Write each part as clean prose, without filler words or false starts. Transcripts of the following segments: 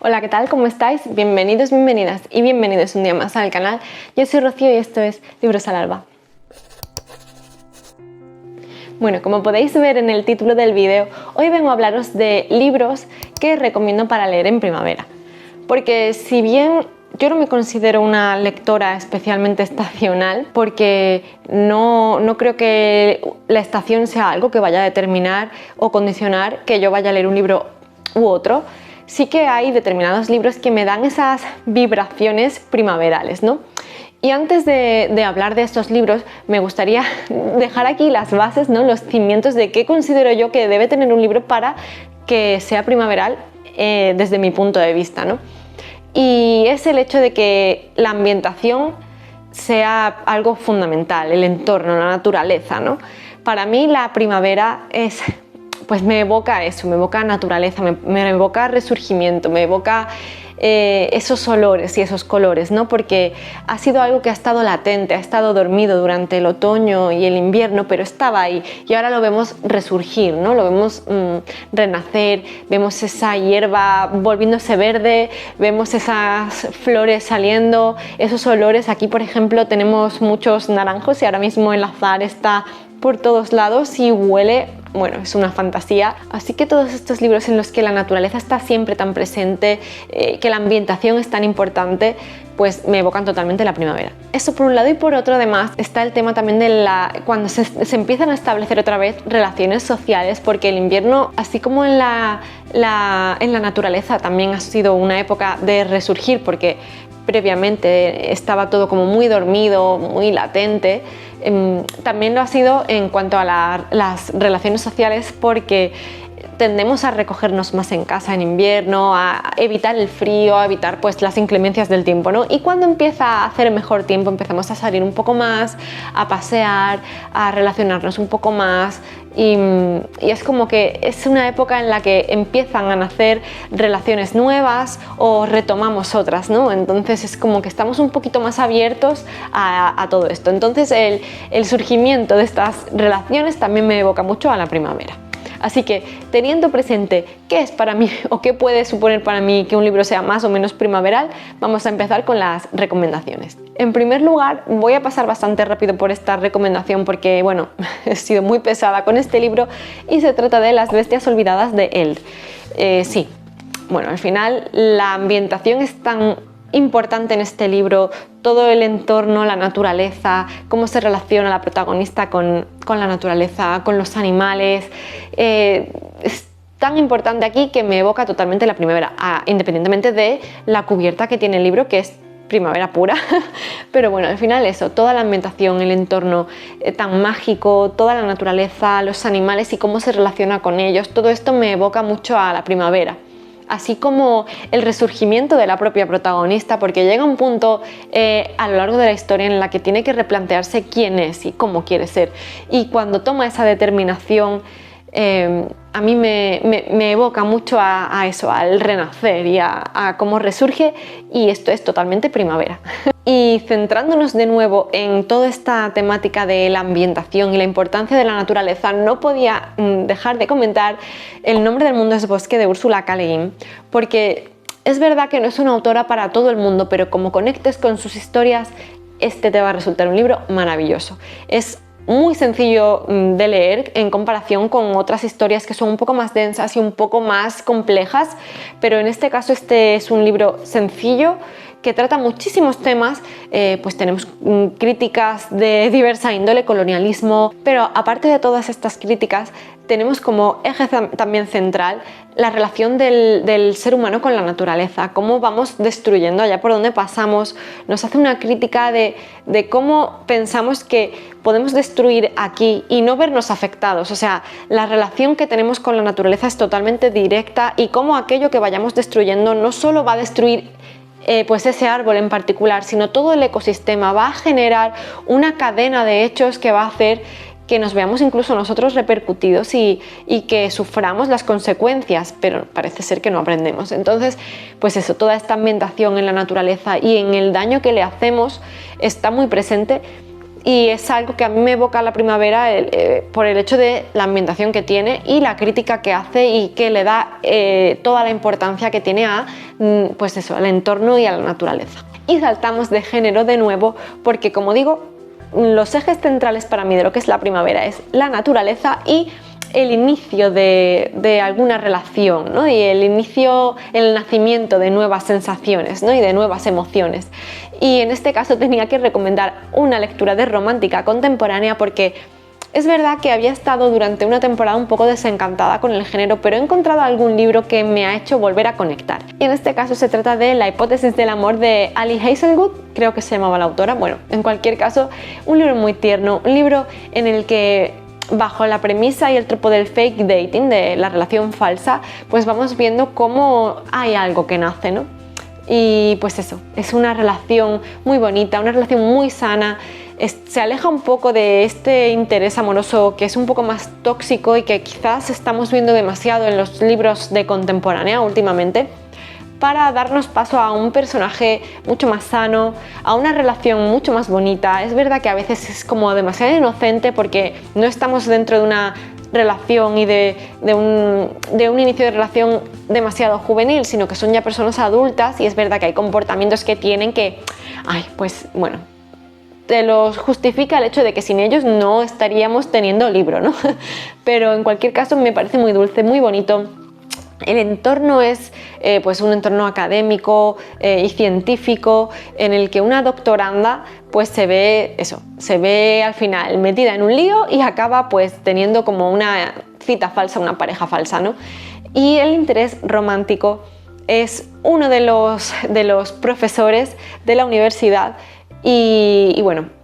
Hola, ¿qué tal? ¿Cómo estáis? Bienvenidos, bienvenidas y bienvenidos un día más al canal. Yo soy Rocío y esto es Libros al Alba. Bueno, como podéis ver en el título del vídeo, hoy vengo a hablaros de libros que recomiendo para leer en primavera. Porque si bien yo no me considero una lectora especialmente estacional, porque no creo que la estación sea algo que vaya a determinar o condicionar que yo vaya a leer un libro u otro, sí que hay determinados libros que me dan esas vibraciones primaverales, ¿no? Y antes de hablar de estos libros, me gustaría dejar aquí las bases, ¿no? Los cimientos de qué considero yo que debe tener un libro para que sea primaveral desde mi punto de vista, ¿no? Y es el hecho de que la ambientación sea algo fundamental, el entorno, la naturaleza, ¿no? Para mí la primavera pues me evoca eso, me evoca naturaleza, me evoca resurgimiento, me evoca esos olores y esos colores, ¿no? Porque ha sido algo que ha estado latente, ha estado dormido durante el otoño y el invierno, pero estaba ahí y ahora lo vemos resurgir, ¿no? Lo vemos renacer, vemos esa hierba volviéndose verde, vemos esas flores saliendo, esos olores. Aquí, por ejemplo, tenemos muchos naranjos y ahora mismo el azahar está por todos lados y huele, bueno, es una fantasía. Así que todos estos libros en los que la naturaleza está siempre tan presente, que la ambientación es tan importante, pues me evocan totalmente la primavera. Eso por un lado, y por otro además está el tema también de cuando se empiezan a establecer otra vez relaciones sociales, porque el invierno, así como en la naturaleza, también ha sido una época de resurgir, porque previamente estaba todo como muy dormido, muy latente. También lo ha sido en cuanto a las relaciones sociales, porque tendemos a recogernos más en casa en invierno, a evitar el frío, a evitar pues las inclemencias del tiempo, ¿no? Y cuando empieza a hacer mejor tiempo empezamos a salir un poco más, a pasear, a relacionarnos un poco más y es como que es una época en la que empiezan a nacer relaciones nuevas o retomamos otras, ¿no? Entonces es como que estamos un poquito más abiertos a todo esto. Entonces el surgimiento de estas relaciones también me evoca mucho a la primavera. Así que, teniendo presente qué es para mí o qué puede suponer para mí que un libro sea más o menos primaveral, vamos a empezar con las recomendaciones. En primer lugar, voy a pasar bastante rápido por esta recomendación porque, bueno, he sido muy pesada con este libro y se trata de Las bestias olvidadas de Eld. Sí, bueno, al final la ambientación es tan importante en este libro, todo el entorno, la naturaleza, cómo se relaciona la protagonista con la naturaleza, con los animales. Es tan importante aquí que me evoca totalmente la primavera, independientemente de la cubierta que tiene el libro, que es primavera pura. Pero bueno, al final eso, toda la ambientación, el entorno tan mágico, toda la naturaleza, los animales y cómo se relaciona con ellos, todo esto me evoca mucho a la primavera. Así como el resurgimiento de la propia protagonista, porque llega un punto a lo largo de la historia en la que tiene que replantearse quién es y cómo quiere ser. Y cuando toma esa determinación, a mí me evoca mucho a eso, al renacer y a cómo resurge, y esto es totalmente primavera. Y centrándonos de nuevo en toda esta temática de la ambientación y la importancia de la naturaleza, no podía dejar de comentar El nombre del mundo es bosque de Ursula K. Le Guin, porque es verdad que no es una autora para todo el mundo, pero como conectes con sus historias, este te va a resultar un libro maravilloso. Es muy sencillo de leer en comparación con otras historias que son un poco más densas y un poco más complejas, pero en este caso este es un libro sencillo que trata muchísimos temas. Pues tenemos críticas de diversa índole, colonialismo, pero aparte de todas estas críticas tenemos como eje también central la relación del ser humano con la naturaleza, cómo vamos destruyendo allá por donde pasamos. Nos hace una crítica de cómo pensamos que podemos destruir aquí y no vernos afectados. O sea, la relación que tenemos con la naturaleza es totalmente directa, y cómo aquello que vayamos destruyendo no solo va a destruir pues ese árbol en particular, sino todo el ecosistema, va a generar una cadena de hechos que va a hacer que nos veamos incluso nosotros repercutidos y que suframos las consecuencias, pero parece ser que no aprendemos. Entonces, pues eso, toda esta ambientación en la naturaleza y en el daño que le hacemos está muy presente, y es algo que a mí me evoca la primavera por el hecho de la ambientación que tiene y la crítica que hace y que le da toda la importancia que tiene a, pues eso, al entorno y a la naturaleza. Y saltamos de género de nuevo porque, como digo, los ejes centrales para mí de lo que es la primavera es la naturaleza y el inicio de alguna relación, ¿no? Y el nacimiento de nuevas sensaciones, ¿no? Y de nuevas emociones. Y en este caso tenía que recomendar una lectura de romántica contemporánea porque es verdad que había estado durante una temporada un poco desencantada con el género, pero he encontrado algún libro que me ha hecho volver a conectar. Y en este caso se trata de La hipótesis del amor de Ali Hazelwood, creo que se llamaba la autora. Bueno, en cualquier caso, un libro muy tierno, un libro en el que, bajo la premisa y el tropo del fake dating, de la relación falsa, pues vamos viendo cómo hay algo que nace, ¿no? Y pues eso, es una relación muy bonita, una relación muy sana, se aleja un poco de este interés amoroso que es un poco más tóxico y que quizás estamos viendo demasiado en los libros de contemporánea últimamente, para darnos paso a un personaje mucho más sano, a una relación mucho más bonita. Es verdad que a veces es como demasiado inocente porque no estamos dentro de una relación y de un inicio de relación demasiado juvenil, sino que son ya personas adultas y es verdad que hay comportamientos que tienen que, pues bueno, te los justifica el hecho de que sin ellos no estaríamos teniendo libro, ¿no? Pero en cualquier caso me parece muy dulce, muy bonito. El entorno es pues un entorno académico y científico en el que una doctoranda pues se ve al final metida en un lío y acaba pues teniendo como una cita falsa, una pareja falsa, ¿no? Y el interés romántico es uno de los profesores de la universidad y bueno,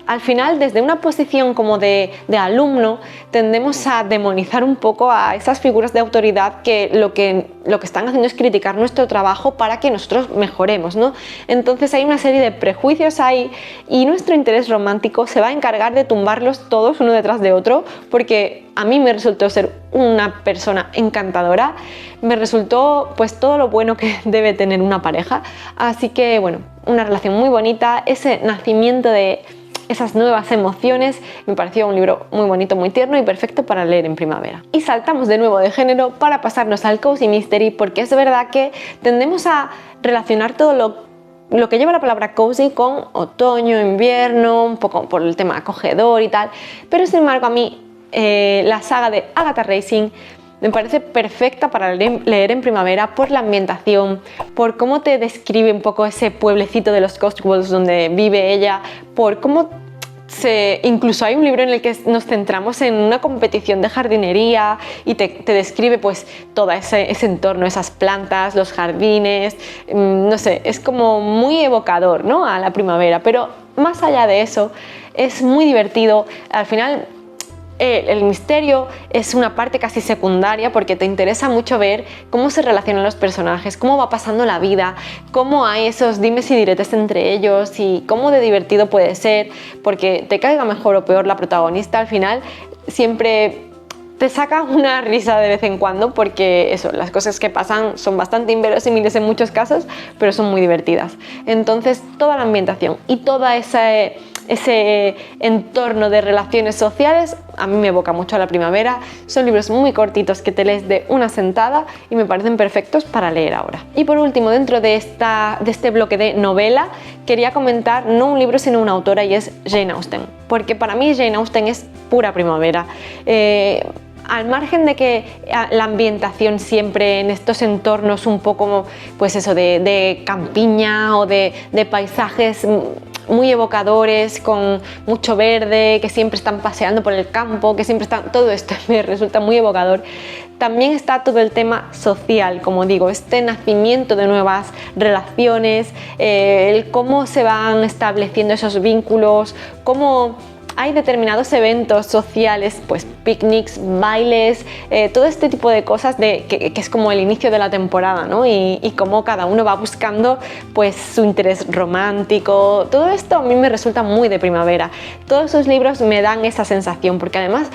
al final, desde una posición como de alumno, tendemos a demonizar un poco a esas figuras de autoridad que lo que están haciendo es criticar nuestro trabajo para que nosotros mejoremos, ¿no? Entonces hay una serie de prejuicios ahí y nuestro interés romántico se va a encargar de tumbarlos todos uno detrás de otro, porque a mí me resultó ser una persona encantadora, me resultó pues todo lo bueno que debe tener una pareja, así que bueno, una relación muy bonita, ese nacimiento de esas nuevas emociones, me pareció un libro muy bonito, muy tierno y perfecto para leer en primavera. Y saltamos de nuevo de género para pasarnos al cozy mystery, porque es verdad que tendemos a relacionar todo lo que lleva la palabra cozy con otoño, invierno, un poco por el tema acogedor y tal, pero sin embargo a mí la saga de Agatha Racing me parece perfecta para leer en primavera por la ambientación, por cómo te describe un poco ese pueblecito de los Cotswolds donde vive ella, por cómo incluso hay un libro en el que nos centramos en una competición de jardinería y te describe pues todo ese entorno, esas plantas, los jardines, no sé, es como muy evocador, ¿no?, a la primavera, pero más allá de eso es muy divertido. Al final el misterio es una parte casi secundaria porque te interesa mucho ver cómo se relacionan los personajes, cómo va pasando la vida, cómo hay esos dimes y diretes entre ellos y cómo de divertido puede ser, porque te caiga mejor o peor la protagonista, al final siempre te saca una risa de vez en cuando porque las cosas que pasan son bastante inverosímiles en muchos casos, pero son muy divertidas. Entonces toda la ambientación y todo ese entorno de relaciones sociales a mí me evoca mucho a la primavera. Son libros muy cortitos que te lees de una sentada y me parecen perfectos para leer ahora. Y por último, dentro de este bloque de novela, quería comentar no un libro sino una autora, y es Jane Austen, porque para mí Jane Austen es pura primavera. Al margen de que la ambientación siempre en estos entornos un poco pues eso de campiña o de paisajes muy evocadores, con mucho verde, que siempre están paseando por el campo, que siempre están, todo esto me resulta muy evocador. También está todo el tema social, como digo, este nacimiento de nuevas relaciones, el cómo se van estableciendo esos vínculos, cómo hay determinados eventos sociales, pues picnics, bailes, todo este tipo de cosas que es como el inicio de la temporada, ¿no? Y cómo cada uno va buscando pues su interés romántico. Todo esto a mí me resulta muy de primavera. Todos esos libros me dan esa sensación porque además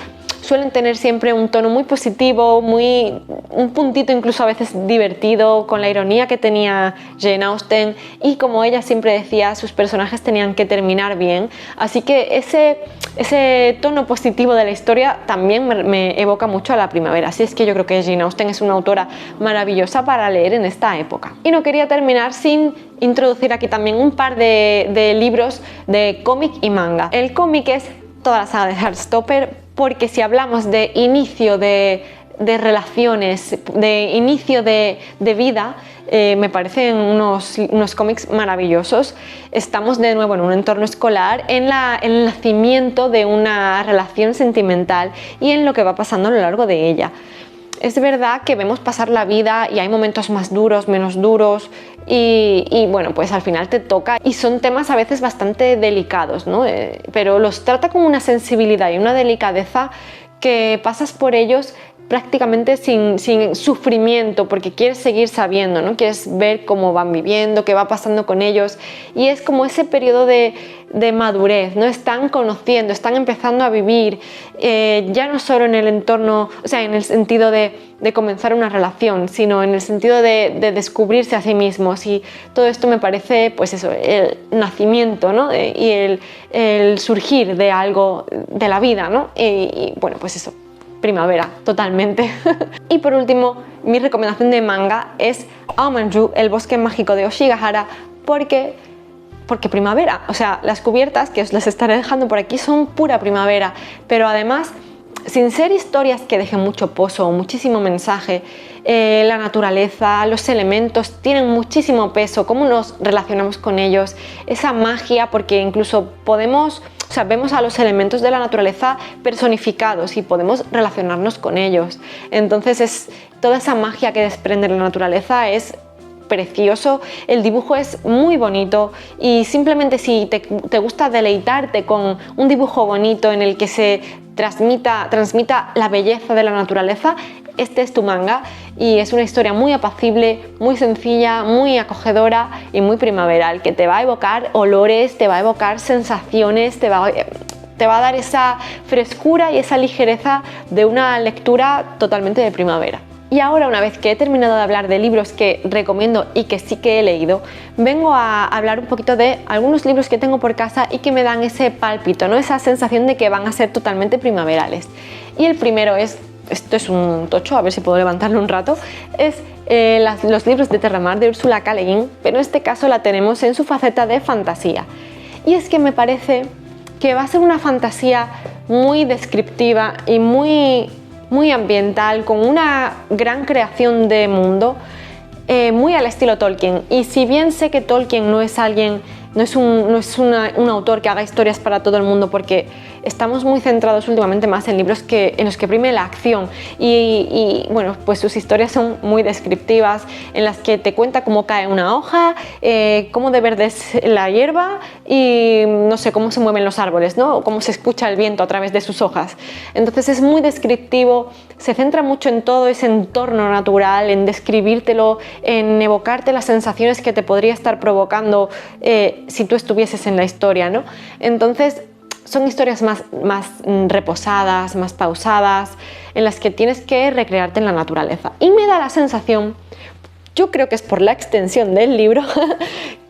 suelen tener siempre un tono muy positivo, un puntito incluso a veces divertido, con la ironía que tenía Jane Austen, y como ella siempre decía, sus personajes tenían que terminar bien, así que ese tono positivo de la historia también me evoca mucho a la primavera. Así es que yo creo que Jane Austen es una autora maravillosa para leer en esta época. Y no quería terminar sin introducir aquí también un par de libros de cómic y manga. El cómic es toda la saga de Heartstopper, porque si hablamos de inicio de relaciones, de inicio de vida, me parecen unos cómics maravillosos. Estamos de nuevo en un entorno escolar, en el nacimiento de una relación sentimental y en lo que va pasando a lo largo de ella. Es verdad que vemos pasar la vida y hay momentos más duros, menos duros, y bueno, pues al final te toca, y son temas a veces bastante delicados, ¿no? Pero los trata con una sensibilidad y una delicadeza que pasas por ellos prácticamente sin sufrimiento, porque quieres seguir sabiendo, ¿no? Quieres ver cómo van viviendo, qué va pasando con ellos, y es como ese periodo de madurez, ¿no? Están conociendo, están empezando a vivir, ya no solo en el entorno, o sea, en el sentido de comenzar una relación, sino en el sentido de descubrirse a sí mismos, y todo esto me parece, pues eso, el nacimiento, ¿no? Y el surgir de algo, de la vida, ¿no? Y bueno, pues eso, primavera, totalmente. Y por último, mi recomendación de manga es Aomanju, el bosque mágico de Oshigahara, porque primavera, o sea, las cubiertas que os las estaré dejando por aquí son pura primavera, pero además, sin ser historias que dejen mucho pozo o muchísimo mensaje, la naturaleza, los elementos tienen muchísimo peso, cómo nos relacionamos con ellos, esa magia, porque incluso vemos a los elementos de la naturaleza personificados y podemos relacionarnos con ellos. Entonces toda esa magia que desprende la naturaleza es precioso, el dibujo es muy bonito, y simplemente si te gusta deleitarte con un dibujo bonito en el que se transmita la belleza de la naturaleza, este es tu manga, y es una historia muy apacible, muy sencilla, muy acogedora y muy primaveral, que te va a evocar olores, te va a evocar sensaciones, te va a dar esa frescura y esa ligereza de una lectura totalmente de primavera. Y ahora, una vez que he terminado de hablar de libros que recomiendo y que sí que he leído, vengo a hablar un poquito de algunos libros que tengo por casa y que me dan ese pálpito, ¿no? Esa sensación de que van a ser totalmente primaverales. Y el primero esto es un tocho, a ver si puedo levantarlo un rato, es los libros de Terramar de Ursula K. Le Guin, pero en este caso la tenemos en su faceta de fantasía. Y es que me parece que va a ser una fantasía muy descriptiva y muy ambiental, con una gran creación de mundo, muy al estilo Tolkien. Y si bien sé que Tolkien no es un autor que haga historias para todo el mundo, porque estamos muy centrados últimamente más en libros en los que prime la acción, y bueno, pues sus historias son muy descriptivas, en las que te cuenta cómo cae una hoja, cómo de verde es la hierba, y no sé, cómo se mueven los árboles, ¿no? O cómo se escucha el viento a través de sus hojas. Entonces es muy descriptivo, se centra mucho en todo ese entorno natural, en describírtelo, en evocarte las sensaciones que te podría estar provocando si tú estuvieses en la historia, ¿no? Entonces son historias más reposadas, más pausadas, en las que tienes que recrearte en la naturaleza. Y me da la sensación, yo creo que es por la extensión del libro,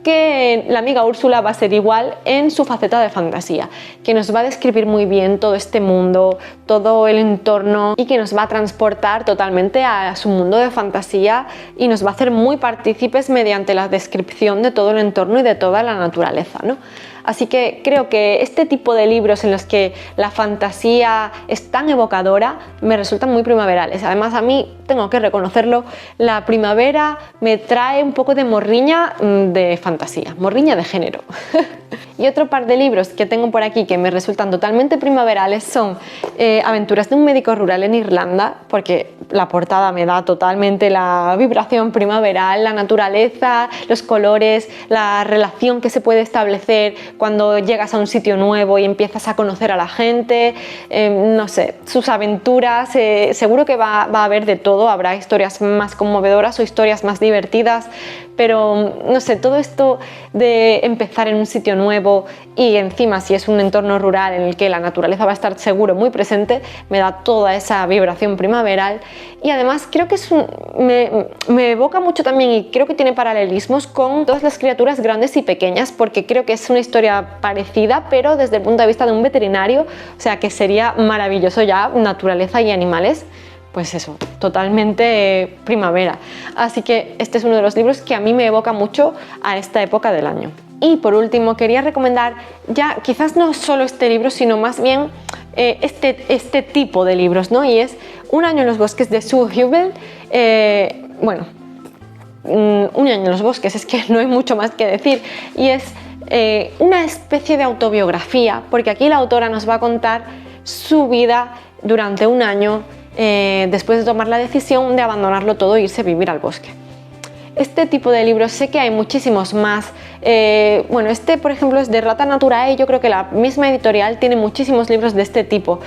que la amiga Úrsula va a ser igual en su faceta de fantasía, que nos va a describir muy bien todo este mundo, todo el entorno, y que nos va a transportar totalmente a su mundo de fantasía, y nos va a hacer muy partícipes mediante la descripción de todo el entorno y de toda la naturaleza, ¿no? Así que creo que este tipo de libros en los que la fantasía es tan evocadora me resultan muy primaverales. Además, a mí, tengo que reconocerlo, la primavera me trae un poco de morriña de fantasía, morriña de género. Y otro par de libros que tengo por aquí que me resultan totalmente primaverales son Aventuras de un médico rural en Irlanda, porque la portada me da totalmente la vibración primaveral, la naturaleza, los colores, la relación que se puede establecer cuando llegas a un sitio nuevo y empiezas a conocer a la gente, no sé, sus aventuras, seguro que va a haber de todo, habrá historias más conmovedoras o historias más divertidas, pero no sé, todo esto de empezar en un sitio nuevo, nuevo y encima si es un entorno rural en el que la naturaleza va a estar seguro muy presente, me da toda esa vibración primaveral. Y además creo que me evoca mucho también, y creo que tiene paralelismos con todas las criaturas grandes y pequeñas, porque creo que es una historia parecida pero desde el punto de vista de un veterinario, o sea que sería maravilloso ya naturaleza y animales. Pues eso, totalmente primavera. Así que este es uno de los libros que a mí me evoca mucho a esta época del año. Y por último, quería recomendar ya quizás no solo este libro, sino más bien este tipo de libros, ¿no? Y es Un año en los bosques de Sue Hubel. Bueno, Un año en los bosques, es que no hay mucho más que decir. Y es una especie de autobiografía, porque aquí la autora nos va a contar su vida durante un año después de tomar la decisión de abandonarlo todo e irse a vivir al bosque. Este tipo de libros, sé que hay muchísimos más. Bueno, este por ejemplo es de Rata Naturae y yo creo que la misma editorial tiene muchísimos libros de este tipo.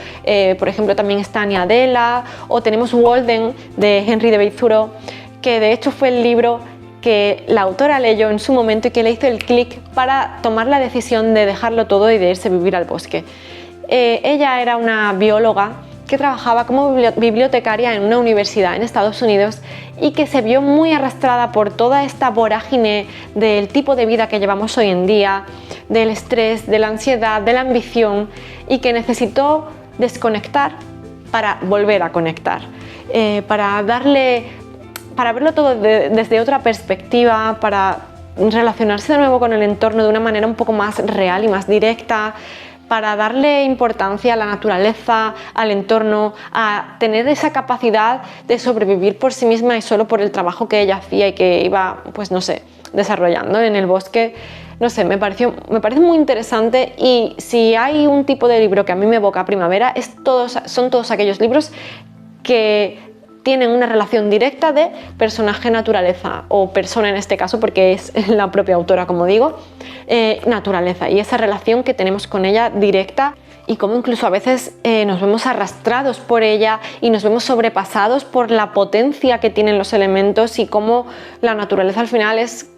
Por ejemplo también está Niadela, o tenemos Walden de Henry David Thoreau, que de hecho fue el libro que la autora leyó en su momento y que le hizo el clic para tomar la decisión de dejarlo todo y de irse a vivir al bosque. Ella era una bióloga que trabajaba como bibliotecaria en una universidad en Estados Unidos y que se vio muy arrastrada por toda esta vorágine del tipo de vida que llevamos hoy en día, del estrés, de la ansiedad, de la ambición, y que necesitó desconectar para volver a conectar, para verlo todo desde otra perspectiva, para relacionarse de nuevo con el entorno de una manera un poco más real y más directa, para darle importancia a la naturaleza, al entorno, a tener esa capacidad de sobrevivir por sí misma y solo por el trabajo que ella hacía y que iba, pues no sé, desarrollando en el bosque. No sé, me parece muy interesante, y si hay un tipo de libro que a mí me evoca a primavera, son todos aquellos libros que tienen una relación directa de personaje-naturaleza, o persona en este caso porque es la propia autora, como digo, naturaleza, y esa relación que tenemos con ella directa, y cómo incluso a veces nos vemos arrastrados por ella y nos vemos sobrepasados por la potencia que tienen los elementos, y cómo la naturaleza al final es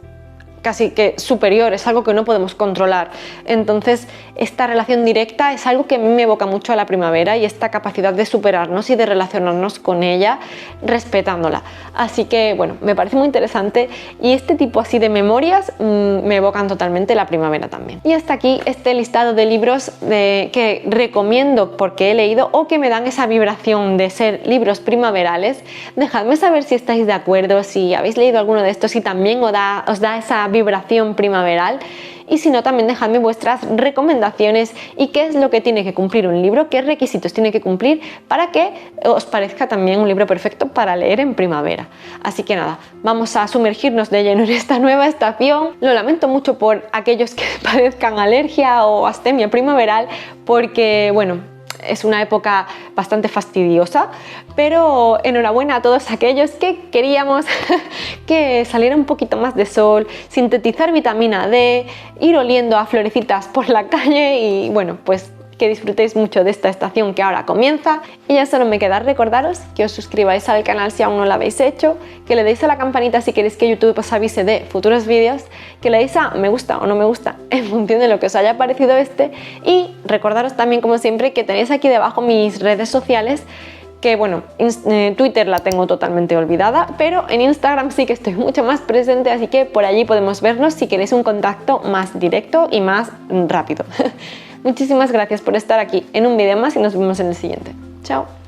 casi que superior, es algo que no podemos controlar. Entonces esta relación directa es algo que a mí me evoca mucho a la primavera, y esta capacidad de superarnos y de relacionarnos con ella respetándola. Así que bueno, me parece muy interesante, y este tipo así de memorias me evocan totalmente la primavera también. Y hasta aquí este listado de libros que recomiendo porque he leído o que me dan esa vibración de ser libros primaverales. Dejadme saber si estáis de acuerdo, si habéis leído alguno de estos y también os da esa vibración primaveral, y si no, también dejadme vuestras recomendaciones y qué es lo que tiene que cumplir un libro, qué requisitos tiene que cumplir para que os parezca también un libro perfecto para leer en primavera. Así que nada, vamos a sumergirnos de lleno en esta nueva estación. Lo lamento mucho por aquellos que padezcan alergia o astemia primaveral, porque bueno, es una época bastante fastidiosa, pero enhorabuena a todos aquellos que queríamos que saliera un poquito más de sol, sintetizar vitamina D, ir oliendo a florecitas por la calle, y bueno, pues que disfrutéis mucho de esta estación que ahora comienza. Y ya solo me queda recordaros que os suscribáis al canal si aún no lo habéis hecho, que le deis a la campanita si queréis que YouTube os avise de futuros vídeos, que le deis a me gusta o no me gusta en función de lo que os haya parecido este, y recordaros también, como siempre, que tenéis aquí debajo mis redes sociales, que bueno, Twitter la tengo totalmente olvidada, pero en Instagram sí que estoy mucho más presente, así que por allí podemos vernos si queréis un contacto más directo y más rápido. Muchísimas gracias por estar aquí en un vídeo más, y nos vemos en el siguiente. Chao.